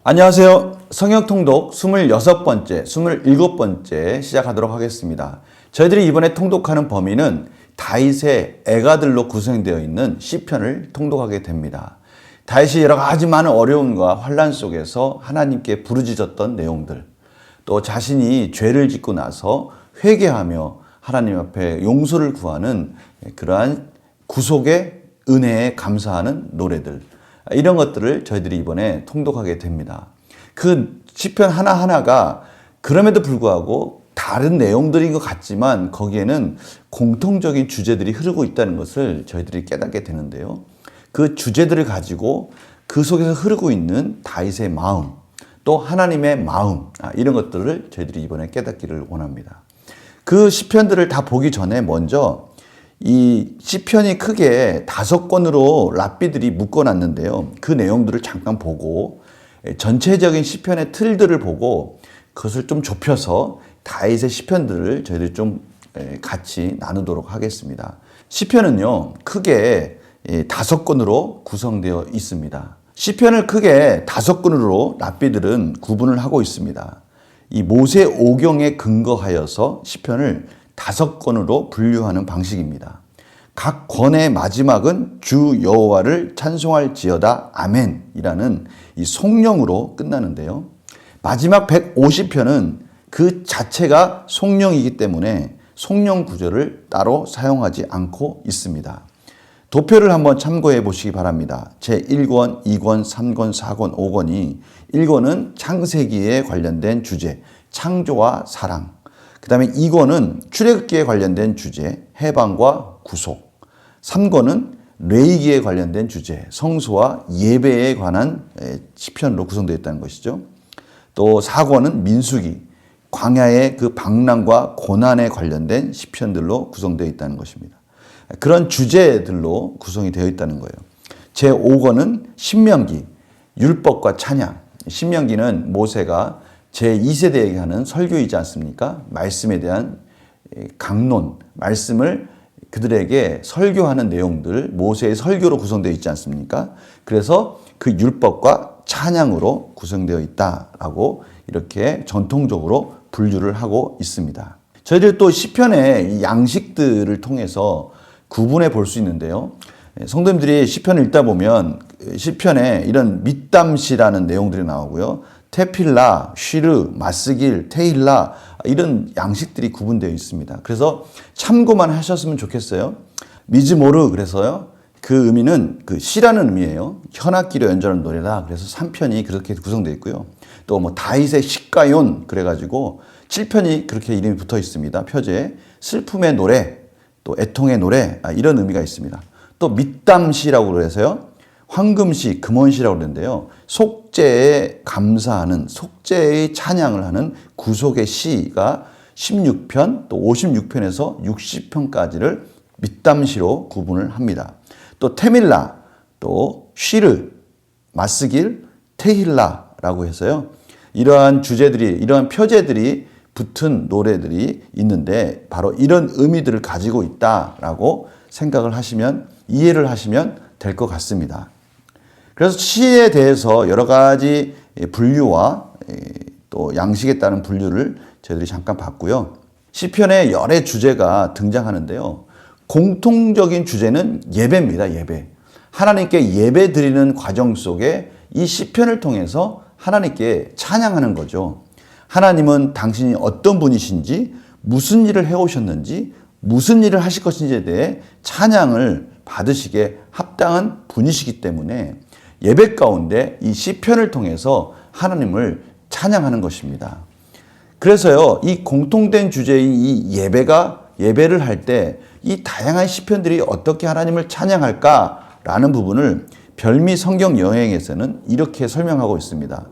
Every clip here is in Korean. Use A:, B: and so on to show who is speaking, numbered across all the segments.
A: 안녕하세요. 성경통독 26번째, 27번째 시작하도록 하겠습니다. 저희들이 이번에 통독하는 범위는 다윗의 애가들로 구성되어 있는 시편을 통독하게 됩니다. 다윗이 여러 가지 많은 어려움과 환난 속에서 하나님께 부르짖었던 내용들, 또 자신이 죄를 짓고 나서 회개하며 하나님 앞에 용서를 구하는 그러한 구속의 은혜에 감사하는 노래들, 이런 것들을 저희들이 이번에 통독하게 됩니다. 그 시편 하나하나가 그럼에도 불구하고 다른 내용들인 것 같지만 거기에는 공통적인 주제들이 흐르고 있다는 것을 저희들이 깨닫게 되는데요. 그 주제들을 가지고 그 속에서 흐르고 있는 다윗의 마음, 또 하나님의 마음, 이런 것들을 저희들이 이번에 깨닫기를 원합니다. 그 시편들을 다 보기 전에 먼저 이 시편이 크게 5권으로 랍비들이 묶어놨는데요. 그 내용들을 잠깐 보고 전체적인 시편의 틀들을 보고 그것을 좀 좁혀서 다윗의 시편들을 저희들이 좀 같이 나누도록 하겠습니다. 시편은요, 크게 5권으로 구성되어 있습니다. 시편을 크게 5권으로 랍비들은 구분을 하고 있습니다. 이 모세 오경에 근거하여서 시편을 5권으로 분류하는 방식입니다. 각 권의 마지막은 주 여호와를 찬송할지어다 아멘이라는 이 송령으로 끝나는데요. 마지막 150편은 그 자체가 송령이기 때문에 송령 구절을 따로 사용하지 않고 있습니다. 도표를 한번 참고해 보시기 바랍니다. 제1권, 2권, 3권, 4권, 5권이 1권은 창세기에 관련된 주제, 창조와 사랑. 그 다음에 2권은 출애굽기에 관련된 주제, 해방과 구속. 3권은 레위기에 관련된 주제, 성소와 예배에 관한 시편으로 구성되어 있다는 것이죠. 또 4권은 민수기, 광야의 그 방랑과 고난에 관련된 시편들로 구성되어 있다는 것입니다. 그런 주제들로 구성이 되어 있다는 거예요. 제5권은 신명기, 율법과 찬양. 신명기는 모세가 제2세대에게 하는 설교이지 않습니까? 말씀에 대한 강론, 말씀을 그들에게 설교하는 내용들, 모세의 설교로 구성되어 있지 않습니까? 그래서 그 율법과 찬양으로 구성되어 있다라고 이렇게 전통적으로 분류를 하고 있습니다. 저희들 또 시편의 이 양식들을 통해서 구분해 볼 수 있는데요. 성도님들이 시편을 읽다 보면 시편에 이런 밑담시라는 내용들이 나오고요. 테필라, 쉬르, 마스길, 테일라, 이런 양식들이 구분되어 있습니다. 그래서 참고만 하셨으면 좋겠어요. 미즈모르, 그래서요. 그 의미는 그 시라는 의미예요. 현악기로 연주하는 노래다. 그래서 3편이 그렇게 구성되어 있고요. 또 뭐 다윗의 시가yon, 그래가지고 7편이 그렇게 이름이 붙어 있습니다. 표제에 슬픔의 노래, 또 애통의 노래, 이런 의미가 있습니다. 또 밑담시라고 그래서요. 황금시, 금원시라고 그러는데요. 속죄에 감사하는, 속죄의 찬양을 하는 구속의 시가 16편, 또 56편에서 60편까지를 밑담시로 구분을 합니다. 또 테밀라, 또 쉬르, 마스길, 테힐라라고 해서요. 이러한 주제들이, 이러한 표제들이 붙은 노래들이 있는데 바로 이런 의미들을 가지고 있다라고 생각을 하시면, 이해를 하시면 될 것 같습니다. 그래서 시에 대해서 여러 가지 분류와 또 양식에 따른 분류를 저희들이 잠깐 봤고요. 시편에 열의 주제가 등장하는데요. 공통적인 주제는 예배입니다. 예배. 하나님께 예배 드리는 과정 속에 이 시편을 통해서 하나님께 찬양하는 거죠. 하나님은 당신이 어떤 분이신지, 무슨 일을 해오셨는지, 무슨 일을 하실 것인지에 대해 찬양을 받으시기에 합당한 분이시기 때문에 예배 가운데 이 시편을 통해서 하나님을 찬양하는 것입니다. 그래서요, 이 공통된 주제인 이 예배를 할 때 이 다양한 시편들이 어떻게 하나님을 찬양할까라는 부분을 별미 성경 여행에서는 이렇게 설명하고 있습니다.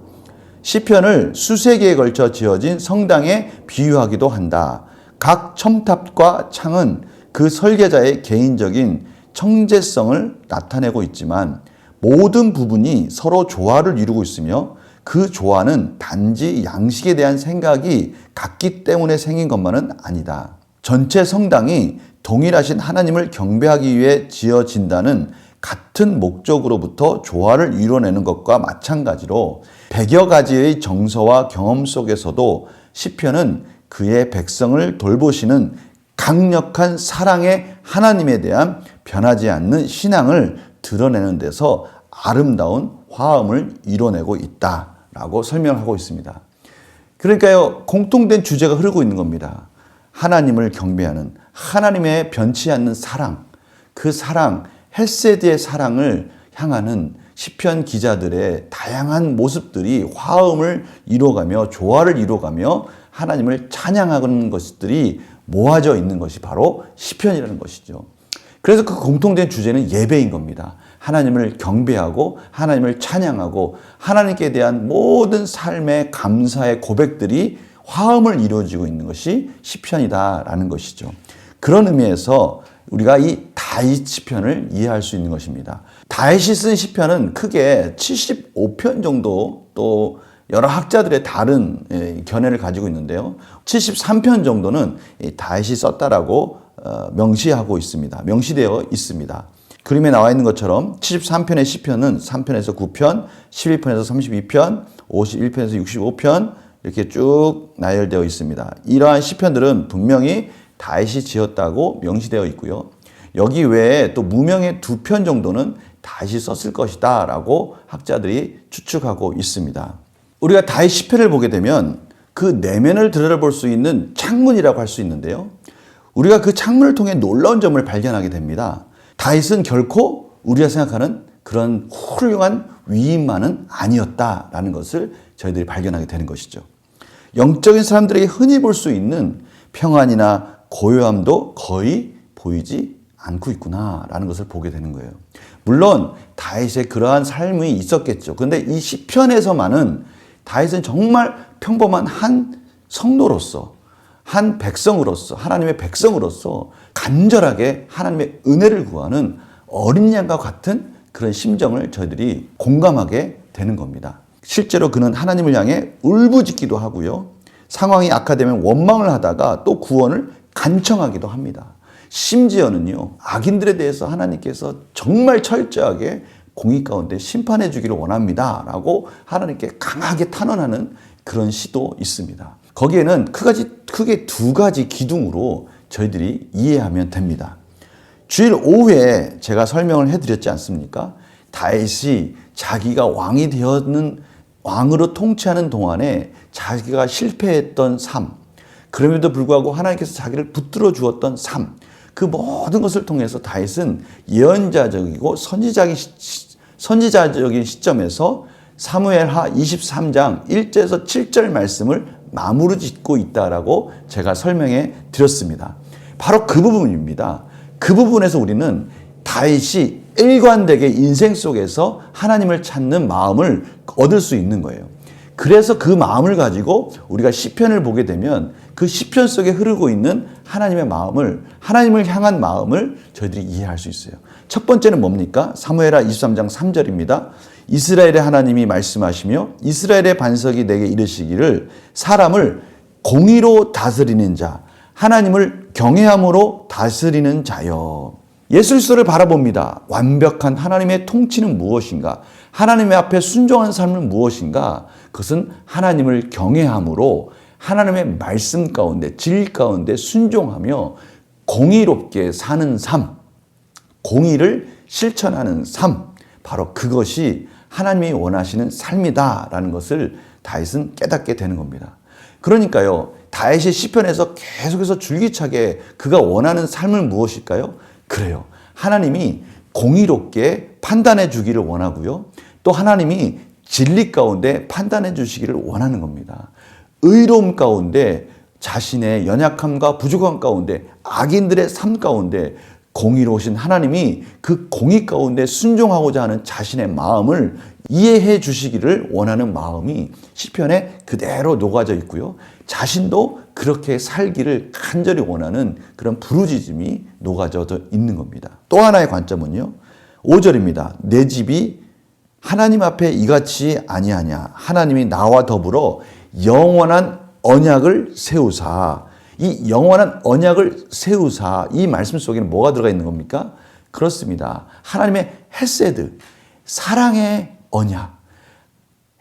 A: 시편을 수세기에 걸쳐 지어진 성당에 비유하기도 한다. 각 첨탑과 창은 그 설계자의 개인적인 청재성을 나타내고 있지만 모든 부분이 서로 조화를 이루고 있으며 그 조화는 단지 양식에 대한 생각이 같기 때문에 생긴 것만은 아니다. 전체 성당이 동일하신 하나님을 경배하기 위해 지어진다는 같은 목적으로부터 조화를 이뤄내는 것과 마찬가지로 100여 가지의 정서와 경험 속에서도 시편은 그의 백성을 돌보시는 강력한 사랑의 하나님에 대한 변하지 않는 신앙을 드러내는 데서 아름다운 화음을 이뤄내고 있다라고 설명하고 있습니다. 그러니까요, 공통된 주제가 흐르고 있는 겁니다. 하나님을 경배하는, 하나님의 변치 않는 사랑, 그 사랑, 헬세드의 사랑을 향하는 시편 기자들의 다양한 모습들이 화음을 이뤄가며 조화를 이뤄가며 하나님을 찬양하는 것들이 모아져 있는 것이 바로 시편이라는 것이죠. 그래서 그 공통된 주제는 예배인 겁니다. 하나님을 경배하고 하나님을 찬양하고 하나님께 대한 모든 삶의 감사의 고백들이 화음을 이루어지고 있는 것이 시편이다라는 것이죠. 그런 의미에서 우리가 이 다윗 시편을 이해할 수 있는 것입니다. 다윗이 쓴 시편은 크게 75편 정도, 또 여러 학자들의 다른 견해를 가지고 있는데요. 73편 정도는 다윗이 썼다라고 명시하고 있습니다. 명시되어 있습니다. 그림에 나와 있는 것처럼 73편의 시편은 3편에서 9편, 11편에서 32편, 51편에서 65편 이렇게 쭉 나열되어 있습니다. 이러한 시편들은 분명히 다윗이 지었다고 명시되어 있고요. 여기 외에 또 무명의 2편 정도는 다윗이 썼을 것이다 라고 학자들이 추측하고 있습니다. 우리가 다윗 시편을 보게 되면 그 내면을 들여다볼 수 있는 창문이라고 할 수 있는데요. 우리가 그 창문을 통해 놀라운 점을 발견하게 됩니다. 다윗은 결코 우리가 생각하는 그런 훌륭한 위인만은 아니었다라는 것을 저희들이 발견하게 되는 것이죠. 영적인 사람들에게 흔히 볼 수 있는 평안이나 고요함도 거의 보이지 않고 있구나라는 것을 보게 되는 거예요. 물론 다윗의 그러한 삶이 있었겠죠. 그런데 이 시편에서만은 다윗은 정말 평범한 한 성도로서, 한 백성으로서, 하나님의 백성으로서 간절하게 하나님의 은혜를 구하는 어린 양과 같은 그런 심정을 저희들이 공감하게 되는 겁니다. 실제로 그는 하나님을 향해 울부짖기도 하고요. 상황이 악화되면 원망을 하다가 또 구원을 간청하기도 합니다. 심지어는요, 악인들에 대해서 하나님께서 정말 철저하게 공의 가운데 심판해 주기를 원합니다 라고 하나님께 강하게 탄원하는 그런 시도 있습니다. 거기에는 크게 2가지 기둥으로 저희들이 이해하면 됩니다. 주일 오후에 제가 설명을 해드렸지 않습니까? 다윗이 자기가 왕이 되었는, 왕으로 통치하는 동안에 자기가 실패했던 삶, 그럼에도 불구하고 하나님께서 자기를 붙들어 주었던 삶, 그 모든 것을 통해서 다윗은 예언자적이고 선지자적인 시점에서 사무엘하 23장 1절에서 7절 말씀을 마무리 짓고 있다라고 제가 설명해 드렸습니다. 바로 그 부분입니다. 그 부분에서 우리는 다윗이 일관되게 인생 속에서 하나님을 찾는 마음을 얻을 수 있는 거예요. 그래서 그 마음을 가지고 우리가 시편을 보게 되면 그 시편 속에 흐르고 있는 하나님의 마음을, 하나님을 향한 마음을 저희들이 이해할 수 있어요. 첫 번째는 뭡니까? 사무엘하 23장 3절입니다. 이스라엘의 하나님이 말씀하시며 이스라엘의 반석이 내게 이르시기를 사람을 공의로 다스리는 자, 하나님을 경외함으로 다스리는 자여. 예술서를 바라봅니다. 완벽한 하나님의 통치는 무엇인가? 하나님의 앞에 순종하는 삶은 무엇인가? 그것은 하나님을 경외함으로 하나님의 말씀 가운데, 진리 가운데 순종하며 공의롭게 사는 삶, 공의를 실천하는 삶, 바로 그것이 하나님이 원하시는 삶이다라는 것을 다윗은 깨닫게 되는 겁니다. 그러니까요, 다윗이 시편에서 계속해서 줄기차게 그가 원하는 삶은 무엇일까요? 그래요. 하나님이 공의롭게 판단해 주기를 원하고요. 또 하나님이 진리 가운데 판단해 주시기를 원하는 겁니다. 의로움 가운데 자신의 연약함과 부족함 가운데 악인들의 삶 가운데 공의로우신 하나님이 그 공의 가운데 순종하고자 하는 자신의 마음을 이해해 주시기를 원하는 마음이 시편에 그대로 녹아져 있고요. 자신도 그렇게 살기를 간절히 원하는 그런 부르짖음이 녹아져 있는 겁니다. 또 하나의 관점은요. 5절입니다. 내 집이 하나님 앞에 이같이 아니하냐. 하나님이 나와 더불어 영원한 언약을 세우사. 이 영원한 언약을 세우사. 이 말씀 속에는 뭐가 들어가 있는 겁니까? 그렇습니다. 하나님의 헤세드, 사랑의 언약,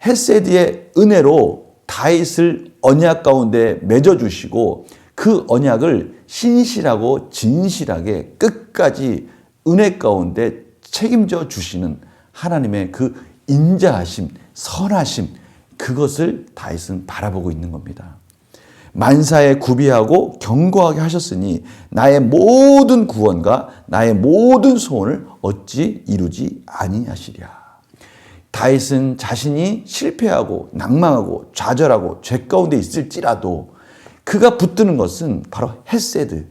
A: 헤세드의 은혜로 다윗을 언약 가운데 맺어주시고 그 언약을 신실하고 진실하게 끝까지 은혜 가운데 책임져 주시는 하나님의 그 인자하심, 선하심, 그것을 다윗은 바라보고 있는 겁니다. 만사에 구비하고 견고하게 하셨으니 나의 모든 구원과 나의 모든 소원을 어찌 이루지 아니하시랴. 다윗은 자신이 실패하고 낭망하고 좌절하고 죄 가운데 있을지라도 그가 붙드는 것은 바로 헤세드,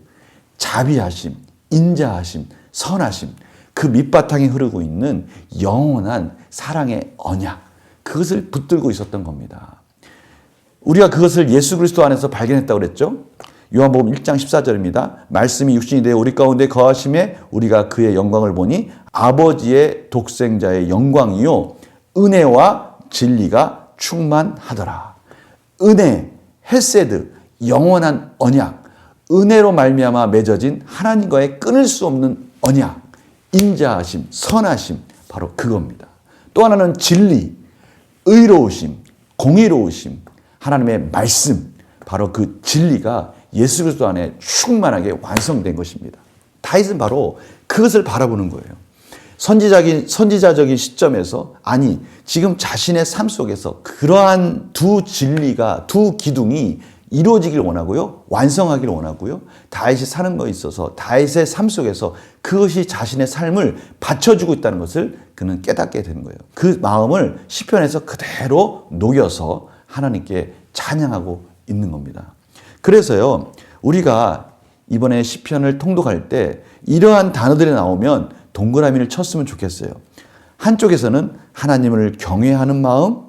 A: 자비하심, 인자하심, 선하심, 그 밑바탕에 흐르고 있는 영원한 사랑의 언약, 그것을 붙들고 있었던 겁니다. 우리가 그것을 예수 그리스도 안에서 발견했다고 그랬죠. 요한복음 1장 14절입니다. 말씀이 육신이 되어 우리 가운데 거하심에 우리가 그의 영광을 보니 아버지의 독생자의 영광이요 은혜와 진리가 충만하더라. 은혜, 헤세드, 영원한 언약, 은혜로 말미암아 맺어진 하나님과의 끊을 수 없는 언약, 인자하심, 선하심, 바로 그겁니다. 또 하나는 진리, 의로우심, 공의로우심, 하나님의 말씀, 바로 그 진리가 예수 그리스도 안에 충만하게 완성된 것입니다. 다윗은 바로 그것을 바라보는 거예요. 선지자적인 시점에서, 아니 지금 자신의 삶 속에서 그러한 두 진리가, 두 기둥이 이루어지길 원하고요, 완성하길 원하고요, 다윗이 사는 것에 있어서 다윗의 삶 속에서 그것이 자신의 삶을 받쳐주고 있다는 것을 그는 깨닫게 되는 거예요. 그 마음을 시편에서 그대로 녹여서 하나님께 찬양하고 있는 겁니다. 그래서요, 우리가 이번에 시편을 통독할 때 이러한 단어들이 나오면 동그라미를 쳤으면 좋겠어요. 한쪽에서는 하나님을 경외하는 마음,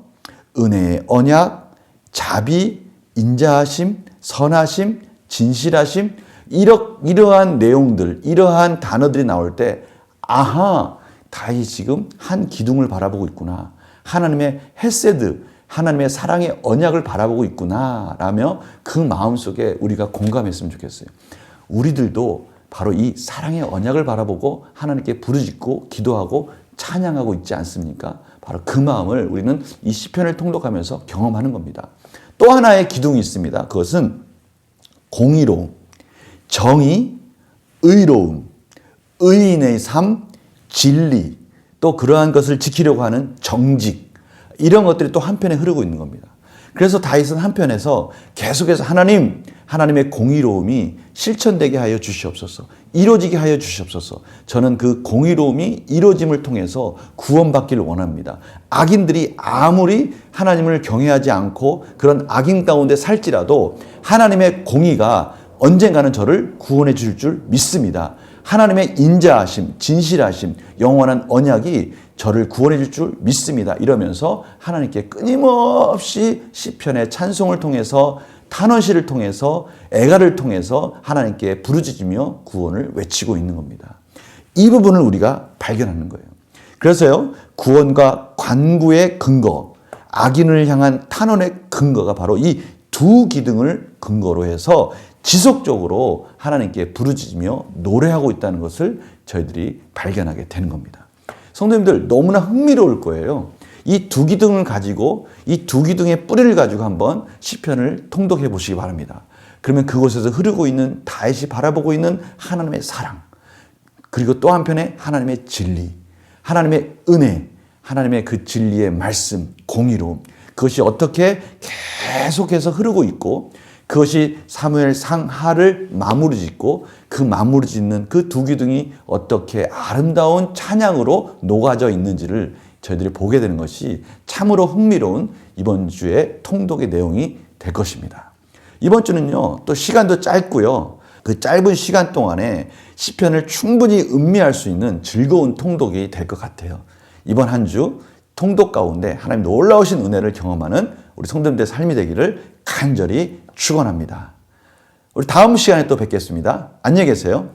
A: 은혜의 언약, 자비, 인자하심, 선하심, 진실하심, 이러한 내용들, 이러한 단어들이 나올 때 아하, 다윗이 지금 한 기둥을 바라보고 있구나. 하나님의 헤세드, 하나님의 사랑의 언약을 바라보고 있구나 라며 그 마음속에 우리가 공감했으면 좋겠어요. 우리들도 바로 이 사랑의 언약을 바라보고 하나님께 부르짖고 기도하고 찬양하고 있지 않습니까? 바로 그 마음을 우리는 이 시편을 통독하면서 경험하는 겁니다. 또 하나의 기둥이 있습니다. 그것은 공의로움, 정의, 의로움, 의인의 삶, 진리, 또 그러한 것을 지키려고 하는 정직, 이런 것들이 또 한편에 흐르고 있는 겁니다. 그래서 다윗은 한편에서 계속해서 하나님의 공의로움이 실천되게 하여 주시옵소서, 이루어지게 하여 주시옵소서. 저는 그 공의로움이 이루어짐을 통해서 구원받기를 원합니다. 악인들이 아무리 하나님을 경외하지 않고 그런 악인 가운데 살지라도 하나님의 공의가 언젠가는 저를 구원해 줄 줄 믿습니다. 하나님의 인자하심, 진실하심, 영원한 언약이 저를 구원해 줄 줄 믿습니다. 이러면서 하나님께 끊임없이 시편의 찬송을 통해서, 탄원시를 통해서, 애가를 통해서 하나님께 부르짖으며 구원을 외치고 있는 겁니다. 이 부분을 우리가 발견하는 거예요. 그래서요, 구원과 관구의 근거, 악인을 향한 탄원의 근거가 바로 이 두 기둥을 근거로 해서 지속적으로 하나님께 부르짖으며 노래하고 있다는 것을 저희들이 발견하게 되는 겁니다. 성도님들, 너무나 흥미로울 거예요. 이 두 기둥을 가지고, 이 두 기둥의 뿌리를 가지고 한번 시편을 통독해 보시기 바랍니다. 그러면 그곳에서 흐르고 있는, 다윗이 바라보고 있는 하나님의 사랑, 그리고 또 한편에 하나님의 진리, 하나님의 은혜, 하나님의 그 진리의 말씀, 공의로움, 그것이 어떻게 계속해서 흐르고 있고, 그것이 사무엘 상하를 마무리 짓고, 그 마무리 짓는 그 두 기둥이 어떻게 아름다운 찬양으로 녹아져 있는지를 저희들이 보게 되는 것이 참으로 흥미로운 이번 주의 통독의 내용이 될 것입니다. 이번 주는요, 또 시간도 짧고요, 그 짧은 시간 동안에 시편을 충분히 음미할 수 있는 즐거운 통독이 될 것 같아요. 이번 한 주 통독 가운데 하나님 놀라우신 은혜를 경험하는 우리 성도님들의 삶이 되기를 간절히 축원합니다. 우리 다음 시간에 또 뵙겠습니다. 안녕히 계세요.